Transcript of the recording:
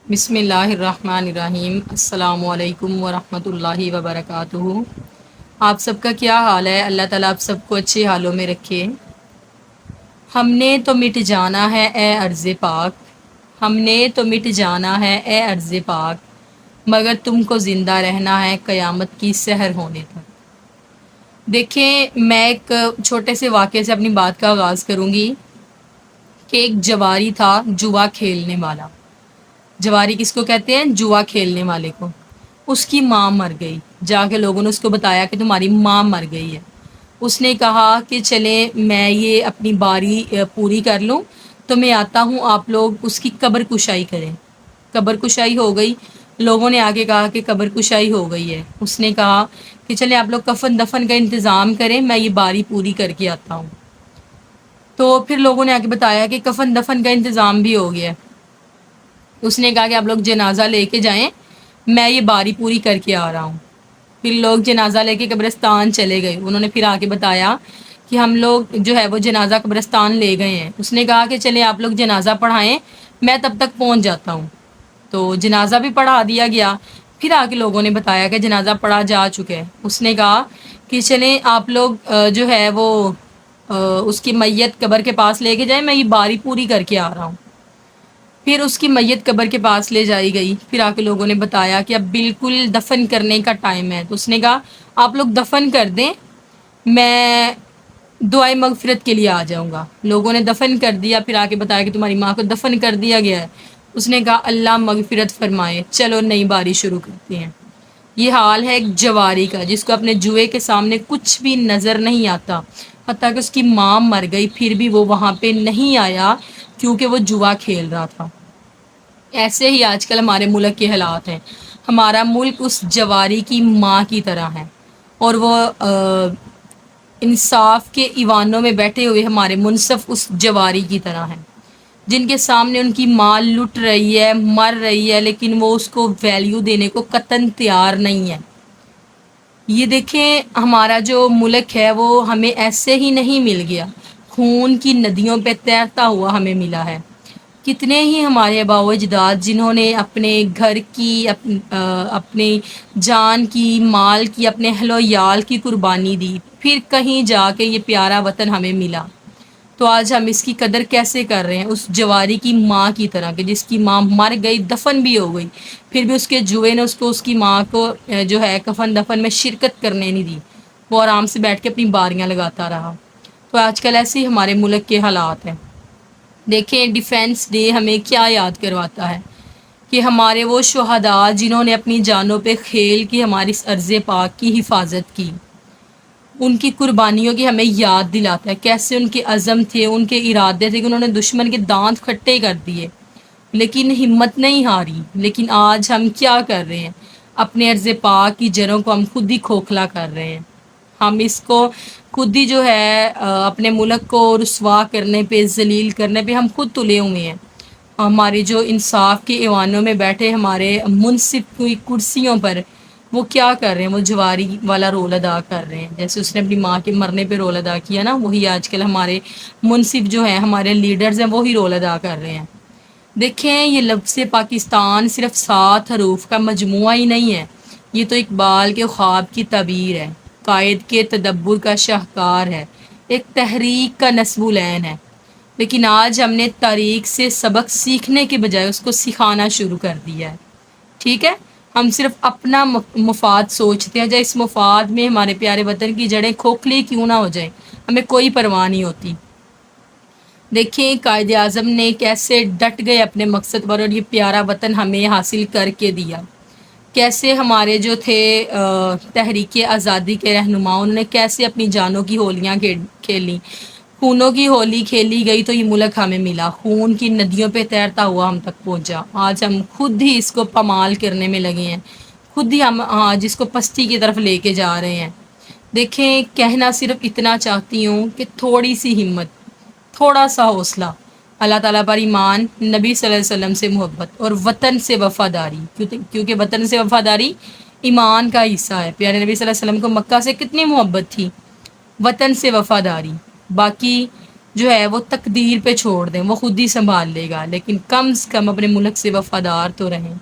بسم اللہ الرحمن الرحیم۔ السلام علیکم ورحمۃ اللہ وبرکاتہ۔ آپ سب کا کیا حال ہے؟ اللہ تعالیٰ آپ سب کو اچھے حالوں میں رکھے۔ ہم نے تو مٹ جانا ہے اے ارض پاک، ہم نے تو مٹ جانا ہے اے ارض پاک، مگر تم کو زندہ رہنا ہے قیامت کی سحر ہونے تک۔ دیکھیں، میں ایک چھوٹے سے واقعے سے اپنی بات کا آغاز کروں گی کہ ایک جواری تھا جوا کھیلنے والا۔ جواری کس کو کہتے ہیں؟ جوا کھیلنے والے کو۔ اس کی ماں مر گئی، جا کے لوگوں نے اس کو بتایا کہ تمہاری ماں مر گئی ہے۔ اس نے کہا کہ چلیں میں یہ اپنی باری پوری کر لوں تو میں آتا ہوں، آپ لوگ اس کی قبر کشائی کریں۔ قبر کشائی ہو گئی، لوگوں نے آگے کہا کہ قبر کشائی ہو گئی ہے۔ اس نے کہا کہ چلیں آپ لوگ کفن دفن کا انتظام کریں، میں یہ باری پوری کر کے آتا ہوں۔ تو پھر لوگوں نے آگے بتایا کہ کفن دفن کا انتظام بھی ہو گیا ہے۔ اس نے کہا کہ آپ لوگ جنازہ لے کے جائیں، میں یہ باری پوری کر کے آ رہا ہوں۔ پھر لوگ جنازہ لے کے قبرستان چلے گئے۔ انہوں نے پھر آ کے بتایا کہ ہم لوگ جو ہے وہ جنازہ قبرستان لے گئے ہیں۔ اس نے کہا کہ چلیں آپ لوگ جنازہ پڑھائیں، میں تب تک پہنچ جاتا ہوں۔ تو جنازہ بھی پڑھا دیا گیا۔ پھر آ کے لوگوں نے بتایا کہ جنازہ پڑھا جا چکا ہے۔ اس نے کہا کہ چلیں آپ لوگ جو ہے وہ اس کی میت قبر کے پاس لے کے جائیں، میں یہ باری پوری کر کے آ رہا ہوں۔ پھر اس کی میت قبر کے پاس لے جائی گئی۔ پھر آ کے لوگوں نے بتایا کہ اب بالکل دفن کرنے کا ٹائم ہے۔ تو اس نے کہا آپ لوگ دفن کر دیں، میں دعائے مغفرت کے لیے آ جاؤں گا۔ لوگوں نے دفن کر دیا۔ پھر آ کے بتایا کہ تمہاری ماں کو دفن کر دیا گیا ہے۔ اس نے کہا اللہ مغفرت فرمائے، چلو نئی باری شروع کرتے ہیں۔ یہ حال ہے ایک جواری کا، جس کو اپنے جوئے کے سامنے کچھ بھی نظر نہیں آتا، حتیٰ کہ اس کی ماں مر گئی پھر بھی وہ وہاں پہ نہیں آیا کیونکہ وہ جوا کھیل رہا تھا۔ ایسے ہی آج کل ہمارے ملک کے حالات ہیں۔ ہمارا ملک اس جواری کی ماں کی طرح ہے، اور وہ انصاف کے ایوانوں میں بیٹھے ہوئے ہمارے منصف اس جواری کی طرح ہیں، جن کے سامنے ان کی ماں لٹ رہی ہے، مر رہی ہے، لیکن وہ اس کو ویلیو دینے کو قطعاً تیار نہیں ہے۔ یہ دیکھیں، ہمارا جو ملک ہے وہ ہمیں ایسے ہی نہیں مل گیا، خون کی ندیوں پہ تیرتا ہوا ہمیں ملا ہے۔ کتنے ہی ہمارے آباء و اجداد جنہوں نے اپنے گھر کی، اپنی جان کی، مال کی، اپنے اہل و عیال کی قربانی دی، پھر کہیں جا کے یہ پیارا وطن ہمیں ملا۔ تو آج ہم اس کی قدر کیسے کر رہے ہیں؟ اس جواری کی ماں کی طرح، کہ جس کی ماں مر گئی، دفن بھی ہو گئی، پھر بھی اس کے جوئے نے اس کی ماں کو جو ہے کفن دفن میں شرکت کرنے نہیں دی۔ وہ آرام سے بیٹھ کے اپنی باریاں لگاتا رہا۔ تو آج کل ایسے ہی ہمارے ملک کے حالات ہیں۔ دیکھیں، ڈیفینس ڈے ہمیں کیا یاد کرواتا ہے کہ ہمارے وہ شہداء جنہوں نے اپنی جانوں پہ کھیل کی ہماری اس ارض پاک کی حفاظت کی، ان کی قربانیوں کی ہمیں یاد دلاتا ہے۔ کیسے ان کے عزم تھے، ان کے ارادے تھے کہ انہوں نے دشمن کے دانت کھٹے کر دیے، لیکن ہمت نہیں ہاری۔ لیکن آج ہم کیا کر رہے ہیں؟ اپنے ارض پاک کی جڑوں کو ہم خود ہی کھوکھلا کر رہے ہیں۔ ہم اس کو خود ہی جو ہے اپنے ملک کو رسوا کرنے پہ، ذلیل کرنے پہ ہم خود تلے ہوئے ہیں۔ ہماری جو انصاف کے ایوانوں میں بیٹھے ہمارے منصف کی کرسیوں پر، وہ کیا کر رہے ہیں؟ وہ جواری والا رول ادا کر رہے ہیں۔ جیسے اس نے اپنی ماں کے مرنے پہ رول ادا کیا نا، وہی آج کل ہمارے منصف جو ہیں، ہمارے لیڈرز ہیں، وہی رول ادا کر رہے ہیں۔ دیکھیں، یہ لفظ پاکستان صرف 7 حروف کا مجموعہ ہی نہیں ہے، یہ تو اقبال کے خواب کی تعبیر ہے، قائد کے تدبر کا شاہکار ہے، ایک تحریک کا نصب العین ہے۔ لیکن آج ہم نے تاریخ سے سبق سیکھنے کے بجائے اس کو سکھانا شروع کر دیا ہے۔ ٹھیک ہے، ہم صرف اپنا مفاد سوچتے ہیں، جائے اس مفاد میں ہمارے پیارے وطن کی جڑیں کھوکھلی کیوں نہ ہو جائیں، ہمیں کوئی پرواہ نہیں ہوتی۔ دیکھیں، قائد اعظم نے کیسے ڈٹ گئے اپنے مقصد پر، اور یہ پیارا وطن ہمیں حاصل کر کے دیا۔ کیسے ہمارے جو تھے تحریک آزادی کے رہنما، انہوں نے کیسے اپنی جانوں کی ہولیاں کھیلی، خونوں کی ہولی کھیلی گئی تو یہ ملک ہمیں ملا، خون کی ندیوں پہ تیرتا ہوا ہم تک پہنچا۔ آج ہم خود ہی اس کو پامال کرنے میں لگے ہیں، خود ہی ہم آج اس کو پستی کی طرف لے کے جا رہے ہیں۔ دیکھیں، کہنا صرف اتنا چاہتی ہوں کہ تھوڑی سی ہمت، تھوڑا سا حوصلہ، اللہ تعالیٰ پر ایمان، نبی صلی اللہ علیہ وسلم سے محبت، اور وطن سے وفاداری، کیونکہ وطن سے وفاداری ایمان کا حصہ ہے۔ پیارے نبی صلی اللہ علیہ وسلم کو مکہ سے کتنی محبت تھی، وطن سے وفاداری۔ باقی جو ہے وہ تقدیر پہ چھوڑ دیں، وہ خود ہی سنبھال لے گا، لیکن کم سے کم اپنے ملک سے وفادار تو رہیں۔